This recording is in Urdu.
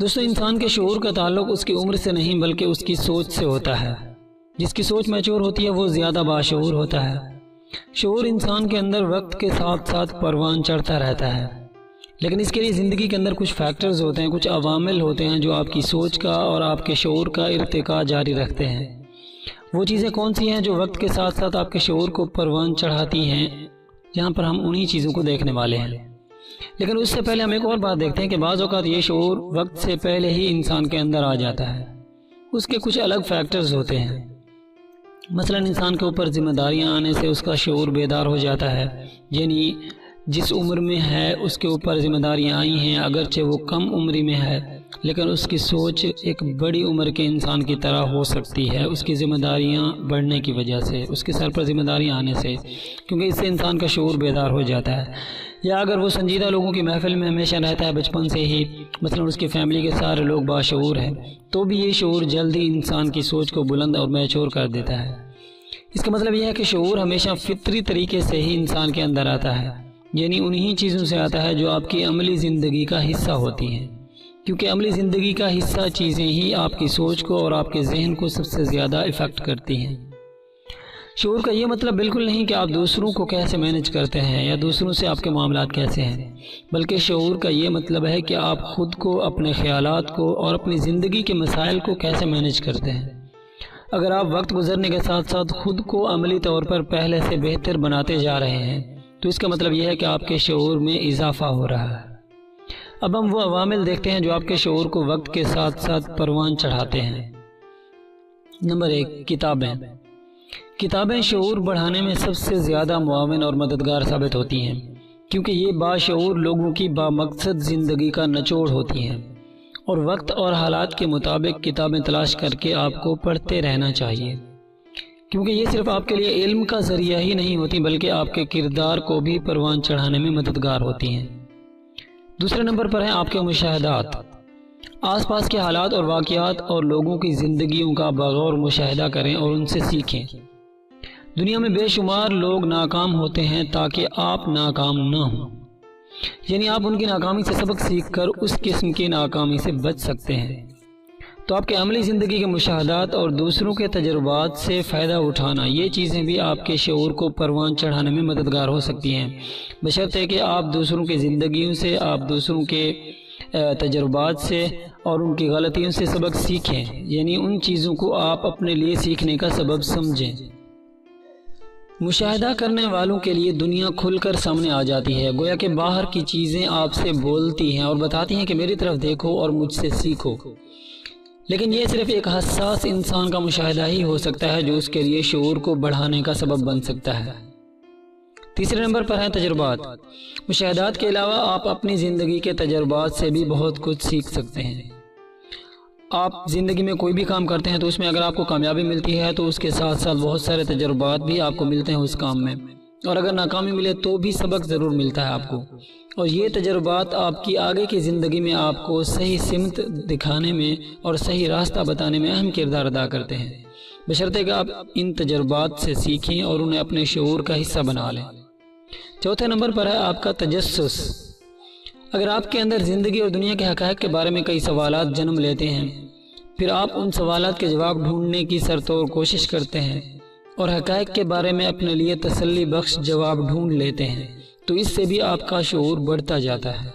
دوستو، انسان کے شعور کا تعلق اس کی عمر سے نہیں بلکہ اس کی سوچ سے ہوتا ہے۔ جس کی سوچ میچور ہوتی ہے وہ زیادہ باشعور ہوتا ہے۔ شعور انسان کے اندر وقت کے ساتھ ساتھ پروان چڑھتا رہتا ہے، لیکن اس کے لیے زندگی کے اندر کچھ فیکٹرز ہوتے ہیں، کچھ عوامل ہوتے ہیں جو آپ کی سوچ کا اور آپ کے شعور کا ارتقاء جاری رکھتے ہیں۔ وہ چیزیں کون سی ہیں جو وقت کے ساتھ ساتھ آپ کے شعور کو پروان چڑھاتی ہیں؟ یہاں پر ہم انہی چیزوں کو دیکھنے والے ہیں، لیکن اس سے پہلے ہم ایک اور بات دیکھتے ہیں کہ بعض اوقات یہ شعور وقت سے پہلے ہی انسان کے اندر آ جاتا ہے۔ اس کے کچھ الگ فیکٹرز ہوتے ہیں۔ مثلا انسان کے اوپر ذمہ داریاں آنے سے اس کا شعور بیدار ہو جاتا ہے، یعنی جس عمر میں ہے اس کے اوپر ذمہ داریاں آئی ہیں، اگرچہ وہ کم عمری میں ہے لیکن اس کی سوچ ایک بڑی عمر کے انسان کی طرح ہو سکتی ہے، اس کی ذمہ داریاں بڑھنے کی وجہ سے، اس کے سر پر ذمہ داریاں آنے سے، کیونکہ اس سے انسان کا شعور بیدار ہو جاتا ہے۔ یا اگر وہ سنجیدہ لوگوں کی محفل میں ہمیشہ رہتا ہے بچپن سے ہی، مثلا اس کی فیملی کے سارے لوگ باشعور ہیں، تو بھی یہ شعور جلدی انسان کی سوچ کو بلند اور میچور کر دیتا ہے۔ اس کا مطلب یہ ہے کہ شعور ہمیشہ فطری طریقے سے ہی انسان کے اندر آتا ہے، یعنی انہی چیزوں سے آتا ہے جو آپ کی عملی زندگی کا حصہ ہوتی ہیں، کیونکہ عملی زندگی کا حصہ چیزیں ہی آپ کی سوچ کو اور آپ کے ذہن کو سب سے زیادہ افیکٹ کرتی ہیں۔ شعور کا یہ مطلب بالکل نہیں کہ آپ دوسروں کو کیسے مینج کرتے ہیں یا دوسروں سے آپ کے معاملات کیسے ہیں، بلکہ شعور کا یہ مطلب ہے کہ آپ خود کو، اپنے خیالات کو اور اپنی زندگی کے مسائل کو کیسے مینج کرتے ہیں۔ اگر آپ وقت گزرنے کے ساتھ ساتھ خود کو عملی طور پر پہلے سے بہتر بناتے جا رہے ہیں تو اس کا مطلب یہ ہے کہ آپ کے شعور میں اضافہ ہو رہا ہے۔ اب ہم وہ عوامل دیکھتے ہیں جو آپ کے شعور کو وقت کے ساتھ ساتھ پروان چڑھاتے ہیں۔ نمبر 1، کتابیں۔ کتابیں شعور بڑھانے میں سب سے زیادہ معاون اور مددگار ثابت ہوتی ہیں، کیونکہ یہ باشعور لوگوں کی بامقصد زندگی کا نچوڑ ہوتی ہیں، اور وقت اور حالات کے مطابق کتابیں تلاش کر کے آپ کو پڑھتے رہنا چاہیے، کیونکہ یہ صرف آپ کے لیے علم کا ذریعہ ہی نہیں ہوتی بلکہ آپ کے کردار کو بھی پروان چڑھانے میں مددگار ہوتی ہیں۔ دوسرے نمبر پر ہیں آپ کے مشاہدات۔ آس پاس کے حالات اور واقعات اور لوگوں کی زندگیوں کا بغور مشاہدہ کریں اور ان سے سیکھیں۔ دنیا میں بے شمار لوگ ناکام ہوتے ہیں تاکہ آپ ناکام نہ ہوں، یعنی آپ ان کی ناکامی سے سبق سیکھ کر اس قسم کی ناکامی سے بچ سکتے ہیں۔ تو آپ کے عملی زندگی کے مشاہدات اور دوسروں کے تجربات سے فائدہ اٹھانا، یہ چیزیں بھی آپ کے شعور کو پروان چڑھانے میں مددگار ہو سکتی ہیں، بشرطے کہ آپ دوسروں کی زندگیوں سے، آپ دوسروں کے تجربات سے اور ان کی غلطیوں سے سبق سیکھیں، یعنی ان چیزوں کو آپ اپنے لیے سیکھنے کا سبب سمجھیں۔ مشاہدہ کرنے والوں کے لیے دنیا کھل کر سامنے آ جاتی ہے، گویا کہ باہر کی چیزیں آپ سے بولتی ہیں اور بتاتی ہیں کہ میری طرف دیکھو اور مجھ سے سیکھو، لیکن یہ صرف ایک حساس انسان کا مشاہدہ ہی ہو سکتا ہے جو اس کے لیے شعور کو بڑھانے کا سبب بن سکتا ہے۔ تیسرے نمبر پر ہیں تجربات۔ مشاہدات کے علاوہ آپ اپنی زندگی کے تجربات سے بھی بہت کچھ سیکھ سکتے ہیں۔ آپ زندگی میں کوئی بھی کام کرتے ہیں تو اس میں اگر آپ کو کامیابی ملتی ہے تو اس کے ساتھ ساتھ بہت سارے تجربات بھی آپ کو ملتے ہیں اس کام میں، اور اگر ناکامی ملے تو بھی سبق ضرور ملتا ہے آپ کو، اور یہ تجربات آپ کی آگے کی زندگی میں آپ کو صحیح سمت دکھانے میں اور صحیح راستہ بتانے میں اہم کردار ادا کرتے ہیں، بشرطے کہ آپ ان تجربات سے سیکھیں اور انہیں اپنے شعور کا حصہ بنا لیں۔ چوتھے نمبر پر ہے آپ کا تجسس۔ اگر آپ کے اندر زندگی اور دنیا کے حقائق کے بارے میں کئی سوالات جنم لیتے ہیں، پھر آپ ان سوالات کے جواب ڈھونڈنے کی سرتور کوشش کرتے ہیں اور حقائق کے بارے میں اپنے لیے تسلی بخش جواب ڈھونڈ لیتے ہیں، تو اس سے بھی آپ کا شعور بڑھتا جاتا ہے۔